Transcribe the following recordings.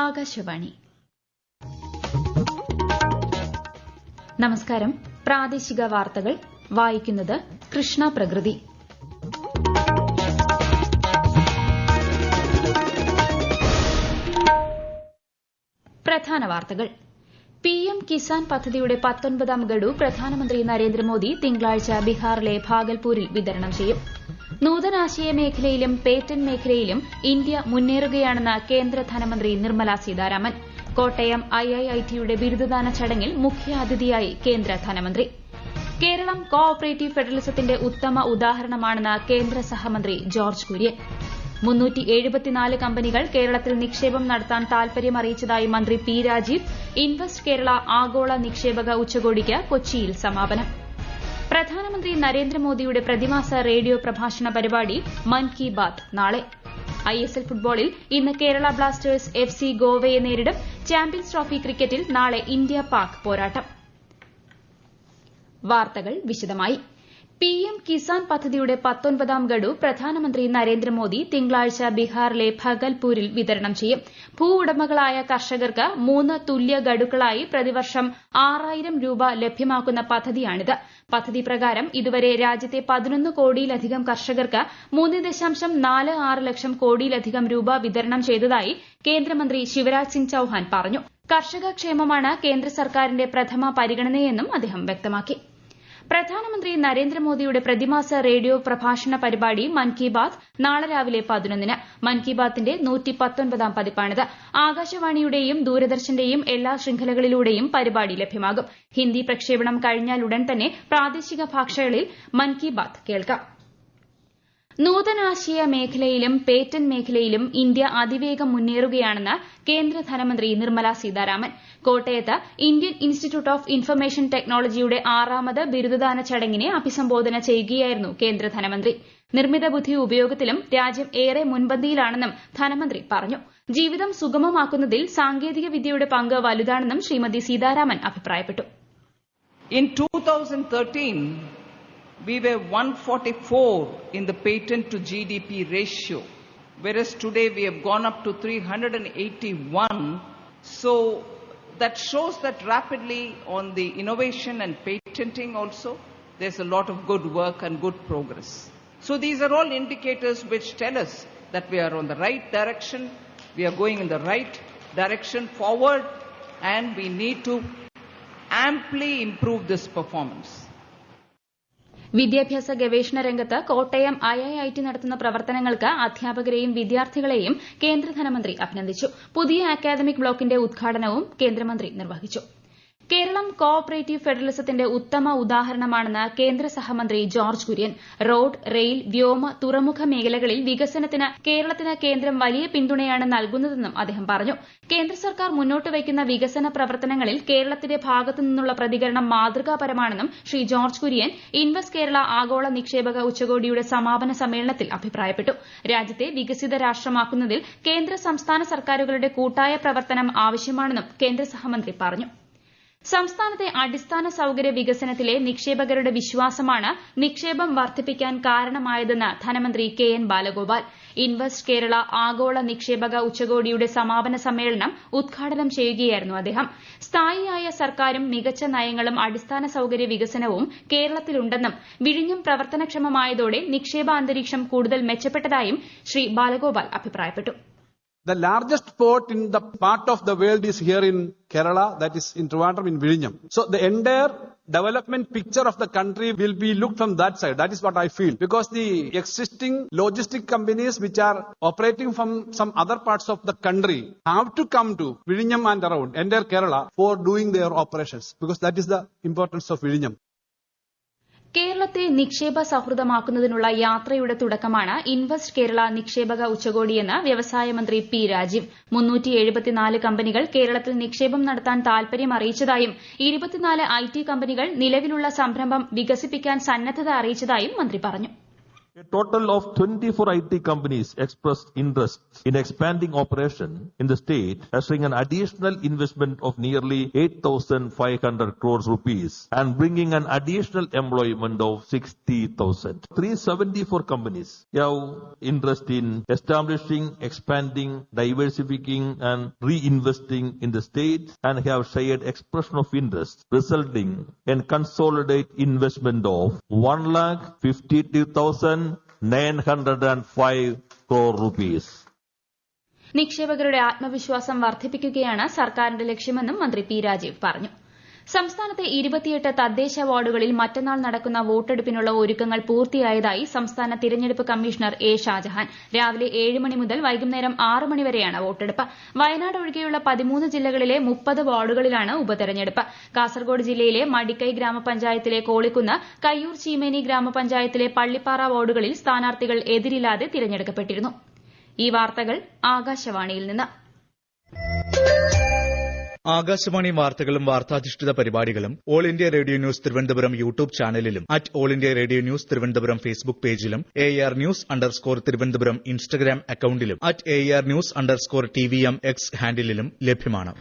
ആകാശവാണി. നമസ്കാരം. പ്രാദേശിക വാർത്തകൾ വായിക്കുന്നത് കൃഷ്ണ പ്രകൃതി. പ്രധാന വാർത്തകൾ. പിഎം കിസാൻ പദ്ധതിയുടെ 19ാം ഗഡു പ്രധാനമന്ത്രി നരേന്ദ്രമോദി തിങ്കളാഴ്ച ബീഹാറിലെ ഭാഗൽപൂരിൽ വിതരണം ചെയ്യും. നൂതനാശയ മേഖലയിലും പേറ്റന്റ് മേഖലയിലും ഇന്ത്യ മുന്നേറുകയാണെന്ന് കേന്ദ്ര ധനമന്ത്രി നിർമ്മല സീതാരാമൻ. കോട്ടയം ഐഐഐടിയുടെ ബിരുദദാന ചടങ്ങിൽ മുഖ്യാതിഥിയായി കേന്ദ്ര ധനമന്ത്രി. കേരളം കോ ഓപ്പറേറ്റീവ് ഫെഡറലിസത്തിന്റെ ഉത്തമ ഉദാഹരണമാണെന്ന് കേന്ദ്ര സഹമന്ത്രി ജോർജ് കുര്യൻ. 374 കമ്പനികൾ കേരളത്തിൽ നിക്ഷേപം നടത്താൻ താൽപര്യം അറിയിച്ചതായി മന്ത്രി പി രാജീവ്. ഇൻവെസ്റ്റ് കേരള ആഗോള നിക്ഷേപക ഉച്ചകോടിക്ക് കൊച്ചിയിൽ സമാപനം. പ്രധാനമന്ത്രി നരേന്ദ്രമോദിയുടെ പ്രതിമാസ റേഡിയോ പ്രഭാഷണ പരിപാടി മൻ കി ബാത്ത് നാളെ. ഐഎസ്എൽ ഫുട്ബോളിൽ ഇന്ന് കേരള ബ്ലാസ്റ്റേഴ്സ് എഫ്സി ഗോവയെ നേരിടും. ചാമ്പ്യൻസ് ട്രോഫി ക്രിക്കറ്റിൽ നാളെ ഇന്ത്യ പാക് പോരാട്ടം. വാർത്തകൾ വിശദമായി. പിഎം കിസാൻ പദ്ധതിയുടെ 19ാം ഗഡു പ്രധാനമന്ത്രി നരേന്ദ്രമോദി തിങ്കളാഴ്ച ബീഹാറിലെ ഭഗൽപൂരിൽ വിതരണം ചെയ്യും. ഭൂവുടമകളായ കർഷകർക്ക് 3 തുല്യ ഗഡുക്കളായി പ്രതിവർഷം 6000 രൂപ ലഭ്യമാക്കുന്ന പദ്ധതിയാണിത്. പദ്ധതി പ്രകാരം ഇതുവരെ രാജ്യത്തെ 11 കോടിയിലധികം കർഷകർക്ക് 3.46 ലക്ഷം കോടിയിലധികം രൂപ വിതരണം ചെയ്തതായി കേന്ദ്രമന്ത്രി ശിവരാജ് സിംഗ് ചൌഹാൻ പറഞ്ഞു. കർഷക ക്ഷേമമാണ് കേന്ദ്ര സർക്കാരിന്റെ പ്രഥമ പരിഗണനയെന്നും അദ്ദേഹം വ്യക്തമാക്കി. പ്രധാനമന്ത്രി നരേന്ദ്രമോദിയുടെ പ്രതിമാസ റേഡിയോ പ്രഭാഷണ പരിപാടി മൻ കി ബാത്ത് നാളെ രാവിലെ 11-ന്. മൻ കി ബാത്തിന്റെ 119ാം പതിപ്പാണിത്. ആകാശവാണിയുടെയും ദൂരദർശന്റെയും എല്ലാ ശൃംഖലകളിലൂടെയും പരിപാടി ലഭ്യമാകും. ഹിന്ദി പ്രക്ഷേപണം കഴിഞ്ഞാലുടൻ തന്നെ പ്രാദേശിക ഭാഷകളിൽ മൻ കി ബാത്ത് കേൾക്കാം. നൂതനാശയ മേഖലയിലും പേറ്റന്റ് മേഖലയിലും ഇന്ത്യ അതിവേഗം മുന്നേറുകയാണെന്ന് കേന്ദ്ര ധനമന്ത്രി നിർമ്മല സീതാരാമൻ. കോട്ടയത്ത് ഇന്ത്യൻ ഇൻസ്റ്റിറ്റ്യൂട്ട് ഓഫ് ഇൻഫർമേഷൻ ടെക്നോളജിയുടെ 6ാമത് ബിരുദദാന ചടങ്ങിനെ അഭിസംബോധന ചെയ്യുകയായിരുന്നു കേന്ദ്ര ധനമന്ത്രി. നിർമ്മിത ബുദ്ധി ഉപയോഗത്തിലും രാജ്യം ഏറെ മുൻപന്തിയിലാണെന്നും ധനമന്ത്രി പറഞ്ഞു. ജീവിതം സുഗമമാക്കുന്നതിൽ സാങ്കേതിക വിദ്യയുടെ പങ്ക് വലുതാണെന്നും ശ്രീമതി സീതാരാമൻ അഭിപ്രായപ്പെട്ടു. In 2013, we were 144 in the patent to GDP ratio, whereas today we have gone up to 381. So that shows that rapidly on the innovation and patenting also, there's a lot of good work and good progress. So these are all indicators which tell us that we are on the right direction, we are going in the right direction forward, and we need to amply improve this performance. വിദ്യാഭ്യാസ ഗവേഷണ രംഗത്ത് Kottayam IIIT നടത്തുന്ന പ്രവർത്തനങ്ങൾക്ക് അധ്യാപകരെയും വിദ്യാർത്ഥികളെയും കേന്ദ്ര ധനമന്ത്രി അഭിനന്ദിച്ചു. പുതിയ അക്കാദമിക് ബ്ലോക്കിന്റെ ഉദ്ഘാടനവും കേന്ദ്രമന്ത്രി നിർവഹിച്ചു. കേരളം കോ ഓപ്പറേറ്റീവ് ഫെഡറലിസത്തിന്റെ ഉത്തമ ഉദാഹരണമാണെന്ന് കേന്ദ്ര സഹമന്ത്രി ജോർജ് കുര്യൻ. റോഡ്, റെയിൽ, വ്യോമ, തുറമുഖ മേഖലകളിൽ വികസനത്തിന് കേരളത്തിന് കേന്ദ്രം വലിയ പിന്തുണയാണ് നൽകുന്നതെന്നും അദ്ദേഹം പറഞ്ഞു. കേന്ദ്ര സർക്കാർ മുന്നോട്ട് വയ്ക്കുന്ന വികസന പ്രവർത്തനങ്ങളിൽ കേരളത്തിന്റെ ഭാഗത്തുനിന്നുള്ള പ്രതികരണം മാതൃകാപരമാണെന്നും ശ്രീ ജോർജ് കുര്യൻ ഇൻവെസ്റ്റ് കേരള ആഗോള നിക്ഷേപക ഉച്ചകോടിയുടെ സമാപന സമ്മേളനത്തിൽ അഭിപ്രായപ്പെട്ടു. രാജ്യത്തെ വികസിത രാഷ്ട്രമാക്കുന്നതിൽ കേന്ദ്ര സംസ്ഥാന സർക്കാരുകളുടെ കൂട്ടായ പ്രവർത്തനം ആവശ്യമാണെന്നും കേന്ദ്ര സഹമന്ത്രി പറഞ്ഞു. സംസ്ഥാനത്തെ അടിസ്ഥാന സൌകര്യ വികസനത്തിലെ നിക്ഷേപകരുടെ വിശ്വാസമാണ് നിക്ഷേപം വർദ്ധിപ്പിക്കാൻ കാരണമായതെന്ന് ധനമന്ത്രി K N Balagopal. Invest Kerala ആഗോള നിക്ഷേപക ഉച്ചകോടിയുടെ സമാപന സമ്മേളനം ഉദ്ഘാടനം ചെയ്യുകയായിരുന്നു അദ്ദേഹം. സ്ഥായിയായ സർക്കാരും മികച്ച നയങ്ങളും അടിസ്ഥാന സൌകര്യ വികസനവും കേരളത്തിലുണ്ടെന്നും വിഴിഞ്ഞം പ്രവർത്തനക്ഷമമായതോടെ നിക്ഷേപ അന്തരീക്ഷം കൂടുതൽ മെച്ചപ്പെട്ടതായും ശ്രീ ബാലഗോപാൽ അഭിപ്രായപ്പെട്ടു. The largest port in the part of the world is here in Kerala, that is in Trivandrum in Vizhinjam. So the entire development picture of the country will be looked from that side. That is what I feel. Because the existing logistic companies which are operating from some other parts of the country have to come to Vizhinjam and around, entire Kerala, for doing their operations. Because that is the importance of Vizhinjam. കേരളത്തെ നിക്ഷേപ സൌഹൃദമാക്കുന്നതിനുള്ള യാത്രയുടെ തുടക്കമാണ് invest Kerala നിക്ഷേപക ഉച്ചകോടിയെന്ന് വ്യവസായ മന്ത്രി P Rajeev. 374 കമ്പനികൾ കേരളത്തിൽ നിക്ഷേപം നടത്താൻ താൽപര്യം അറിയിച്ചതായും 24 ഐടി കമ്പനികൾ നിലവിലുള്ള സംരംഭം വികസിപ്പിക്കാൻ സന്നദ്ധത അറിയിച്ചതായും മന്ത്രി പറഞ്ഞു. A total of 24 IT companies expressed interest in expanding operation in the state, ushering an additional investment of nearly 8,500 crores rupees and bringing an additional employment of 60,000. 374 companies have interest in establishing, expanding, diversifying and reinvesting in the state and have shared expression of interest, resulting in consolidated investment of 1,52,905 crore rupees. നിക്ഷേപകരുടെ ആത്മവിശ്വാസം വർദ്ധിപ്പിക്കുകയാണ് സർക്കാരിന്റെ ലക്ഷ്യമെന്നും മന്ത്രി P Rajeev പറഞ്ഞു. സംസ്ഥാനത്തെ 28 തദ്ദേശ വാർഡുകളിൽ മറ്റന്നാൾ നടക്കുന്ന വോട്ടെടുപ്പിനുള്ള ഒരുക്കങ്ങൾ പൂർത്തിയായതായി സംസ്ഥാന തിരഞ്ഞെടുപ്പ് കമ്മീഷണർ എ ഷാജഹാൻ. രാവിലെ 7 മണി മുതൽ വൈകുന്നേരം 6 മണി വരെയാണ് വോട്ടെടുപ്പ്. വയനാട് ഒഴികെയുള്ള 13 ജില്ലകളിലെ 30 വാർഡുകളിലാണ് ഉപതെരഞ്ഞെടുപ്പ്. കാസർഗോഡ് ജില്ലയിലെ മടിക്കൈ ഗ്രാമപഞ്ചായത്തിലെ കോളിക്കുന്ന്, കയ്യൂർ ചീമേനി ഗ്രാമപഞ്ചായത്തിലെ പള്ളിപ്പാറ വാർഡുകളിൽ സ്ഥാനാർത്ഥികൾ എതിരില്ലാതെ തിരഞ്ഞെടുക്കപ്പെട്ടിരുന്നു. ഈ വാർത്തകൾ ആകാശവാണിയിൽ നിന്ന്. ആകാശവാണി വാർത്തകളും വാർത്താധിഷ്ഠിത പരിപാടികളും all India radio news Thiruvananthapuram YouTube ചാനലിലും all India radio news Thiruvananthapuram Facebook പേജിലും AR News_ തിരുവനന്തപുരം ഇൻസ്റ്റഗ്രാം അക്കൌണ്ടിലും AR News_TVM X ഹാൻഡിലും ലഭ്യമാണ്.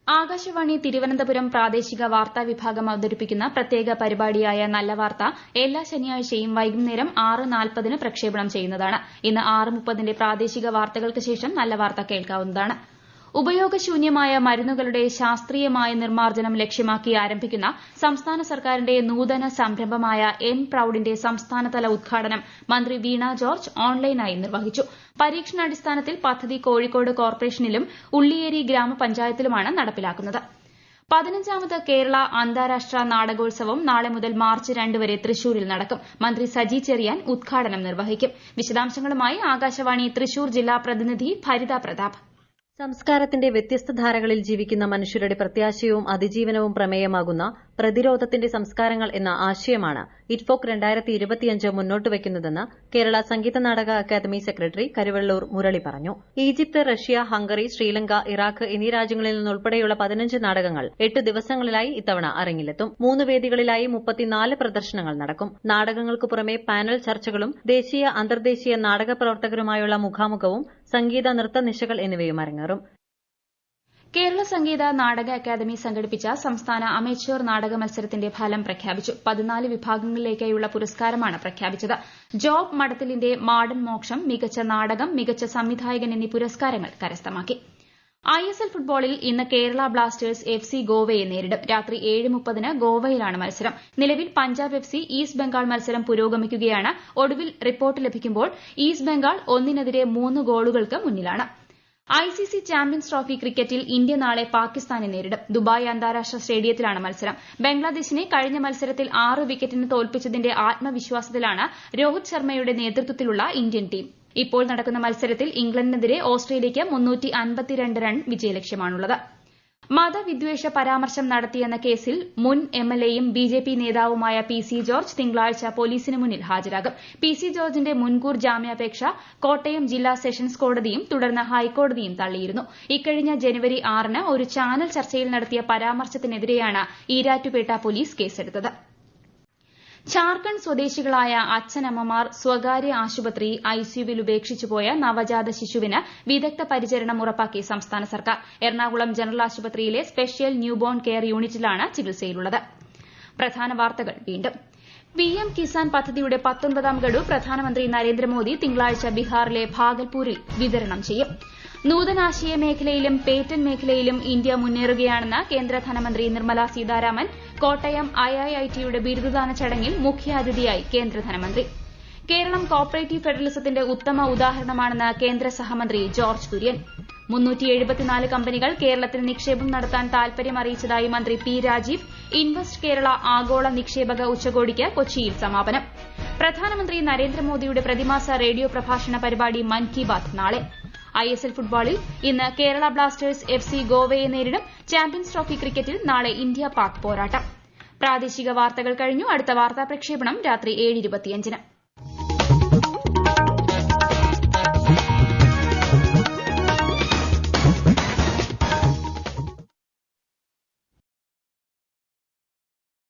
ആകാശവാണി തിരുവനന്തപുരം പ്രാദേശിക വാർത്താ വിഭാഗം അവതരിപ്പിക്കുന്ന പ്രത്യേക പരിപാടിയായ നല്ല വാർത്ത എല്ലാ ശനിയാഴ്ചയും വൈകുന്നേരം 6:40 പ്രക്ഷേപണം ചെയ്യുന്നതാണ്. ഇന്ന് 6:30 പ്രാദേശിക വാർത്തകൾക്ക് ശേഷം നല്ല വാർത്ത കേൾക്കാവുന്നതാണ്. ഉപയോഗശൂന്യമായ മരുന്നുകളുടെ ശാസ്ത്രീയമായ നിർമ്മാർജ്ജനം ലക്ഷ്യമാക്കി ആരംഭിക്കുന്ന സംസ്ഥാന സർക്കാരിന്റെ നൂതന സംരംഭമായ പ്രൌഡിന്റെ സംസ്ഥാനതല ഉദ്ഘാടനം മന്ത്രി വീണ ജോർജ് ഓൺലൈനായി നിർവഹിച്ചു. പരീക്ഷണാടിസ്ഥാനത്തിൽ പദ്ധതി കോഴിക്കോട് കോർപ്പറേഷനിലും ഉള്ളിയേരി ഗ്രാമപഞ്ചായത്തിലുമാണ് നടപ്പിലാക്കുന്നത്. 15ാമത് കേരള അന്താരാഷ്ട്ര നാടകോത്സവം നാളെ മുതൽ മാർച്ച് 2 വരെ തൃശൂരിൽ നടക്കും. മന്ത്രി സജി ചെറിയാൻ ഉദ്ഘാടനം നിർവഹിക്കും. വിശദാംശങ്ങളുമായി ആകാശവാണി തൃശൂർ ജില്ലാ പ്രതിനിധി ഭരിത പ്രതാപ്. സംസ്കാരത്തിന്റെ വ്യത്യസ്ത ധാരകളിൽ ജീവിക്കുന്ന മനുഷ്യരുടെ പ്രത്യാശയവും അതിജീവനവും പ്രമേയമാകുന്ന പ്രതിരോധത്തിന്റെ സംസ്കാരങ്ങൾ എന്ന ആശയമാണ് ഇറ്റ്ഫോക് 2025 മുന്നോട്ട് വയ്ക്കുന്നതെന്ന് കേരള സംഗീത നാടക അക്കാദമി സെക്രട്ടറി കരുവള്ളൂർ മുരളി പറഞ്ഞു. Egypt, Russia, Hungary, Sri Lanka, Iraq എന്നീ രാജ്യങ്ങളിൽ നിന്നുൾപ്പെടെയുള്ള 15 നാടകങ്ങൾ 8 ദിവസങ്ങളിലായി ഇത്തവണ അരങ്ങിലെത്തും. 3 വേദികളിലായി 34 പ്രദർശനങ്ങൾ നടക്കും. നാടകങ്ങൾക്ക് പുറമെ പാനൽ ചർച്ചകളും ദേശീയ അന്തർദേശീയ നാടക പ്രവർത്തകരുമായുള്ള മുഖാമുഖവും സംഗീത നൃത്ത നിശകൾ എന്നിവയും അരങ്ങേറും. കേരള സംഗീത നാടക അക്കാദമി സംഘടിപ്പിച്ച സംസ്ഥാന അമേച്വർ നാടക മത്സരത്തിന്റെ ഫലം പ്രഖ്യാപിച്ചു. 14 വിഭാഗങ്ങളിലേക്കായുള്ള പുരസ്കാരമാണ് പ്രഖ്യാപിച്ചത്. ജോബ് മഠത്തിലിന്റെ മാടൻ മോക്ഷം മികച്ച നാടകം, മികച്ച സംവിധായകൻ എന്നീ പുരസ്കാരങ്ങൾ കരസ്ഥമാക്കി. ISL ഫുട്ബോളിൽ ഇന്ന് കേരള ബ്ലാസ്റ്റേഴ്സ് FC ഗോവയെ നേരിടും. രാത്രി 7:30 ഗോവയിലാണ് മത്സരം. നിലവിൽ പഞ്ചാബ് FC ഈസ്റ്റ് ബംഗാൾ മത്സരം പുരോഗമിക്കുകയാണ്. ഒടുവിൽ റിപ്പോർട്ട് ലഭിക്കുമ്പോൾ ഈസ്റ്റ് ബംഗാൾ 1-3 ഗോളുകൾക്ക് മുന്നിലാണ്. ICC ചാമ്പ്യൻസ് ട്രോഫി ക്രിക്കറ്റിൽ ഇന്ത്യ നാളെ പാകിസ്ഥാനെ നേരിടും. ദുബായ് അന്താരാഷ്ട്ര സ്റ്റേഡിയത്തിലാണ് മത്സരം. ബംഗ്ലാദേശിനെ കഴിഞ്ഞ മത്സരത്തിൽ 6 വിക്കറ്റിന് തോൽപ്പിച്ചതിന്റെ ആത്മവിശ്വാസത്തിലാണ് രോഹിത് ശർമ്മയുടെ നേതൃത്വത്തിലുള്ള ഇന്ത്യൻ ടീം. ഇപ്പോൾ നടക്കുന്ന മത്സരത്തിൽ ഇംഗ്ലണ്ടിനെതിരെ ഓസ്ട്രേലിയയ്ക്ക് 352 റൺ വിജയലക്ഷ്യമാണുള്ളത്. മതവിദ്വേഷ പരാമർശം നടത്തിയെന്ന കേസിൽ മുൻ MLAയും BJP നേതാവുമായ PC ജോർജ് തിങ്കളാഴ്ച പോലീസിന് മുന്നിൽ ഹാജരാകും. PC ജോർജിന്റെ മുൻകൂർ ജാമ്യാപേക്ഷ കോട്ടയം ജില്ലാ സെഷൻസ് കോടതിയും തുടർന്ന് ഹൈക്കോടതിയും തള്ളിയിരുന്നു. ഇക്കഴിഞ്ഞ ജനുവരി 6-ന് ഒരു ചാനൽ ചർച്ചയിൽ നടത്തിയ പരാമർശത്തിനെതിരെയാണ് ഈരാറ്റുപേട്ട പോലീസ് കേസെടുത്തത്. ഝാർഖണ്ഡ് സ്വദേശികളായ അച്ഛനമ്മമാർ സ്വകാര്യ ആശുപത്രി ICUവിൽ ഉപേക്ഷിച്ചുപോയ നവജാത ശിശുവിന് വിദഗ്ധ പരിചരണം ഉറപ്പാക്കി സംസ്ഥാന സർക്കാർ. എറണാകുളം ജനറൽ ആശുപത്രിയിലെ സ്പെഷ്യൽ ന്യൂബോൺ കെയർ യൂണിറ്റിലാണ് ചികിത്സയിലുള്ളത്. പ്രധാന വാർത്തകൾ വീണ്ടും. PM കിസാൻ പദ്ധതിയുടെ 19ാം ഗഡു പ്രധാനമന്ത്രി നരേന്ദ്രമോദി തിങ്കളാഴ്ച ബീഹാറിലെ ഭാഗൽപൂരിൽ വിതരണം ചെയ്യും. നൂതനാശയ മേഖലയിലും പേറ്റന്റ് മേഖലയിലും ഇന്ത്യ മുന്നേറുകയാണെന്ന് കേന്ദ്ര ധനമന്ത്രി നിർമ്മല സീതാരാമൻ. കോട്ടയം IIITയുടെ ബിരുദദാന ചടങ്ങിൽ മുഖ്യാതിഥിയായി കേന്ദ്ര ധനമന്ത്രി. കേരളം കോപ്പറേറ്റീവ് ഫെഡറലിസത്തിന്റെ ഉത്തമ ഉദാഹരണമാണെന്ന് കേന്ദ്ര സഹമന്ത്രി ജോർജ് കുര്യൻ. 374 കമ്പനികൾ കേരളത്തിൽ നിക്ഷേപം നടത്താൻ താൽപര്യം അറിയിച്ചതായി മന്ത്രി P രാജീവ്. ഇൻവെസ്റ്റ് കേരള ആഗോള നിക്ഷേപക ഉച്ചകോടിക്ക് കൊച്ചിയിൽ സമാപനം. പ്രധാനമന്ത്രി നരേന്ദ്രമോദിയുടെ പ്രതിമാസ റേഡിയോ പ്രഭാഷണ പരിപാടി മൻ കി ബാത്ത് നാളെ. ISL ഫുട്ബോളിൽ ഇന്ന് കേരള ബ്ലാസ്റ്റേഴ്സ് FC ഗോവയെ നേരിടും. ചാമ്പ്യൻസ് ട്രോഫി ക്രിക്കറ്റിൽ നാളെ ഇന്ത്യ പാക് പോരാട്ടം. പ്രാദേശിക വാർത്തകൾ കഴിഞ്ഞു. അടുത്ത വാർത്താ പ്രക്ഷേപണം രാത്രി 7:25-ന്.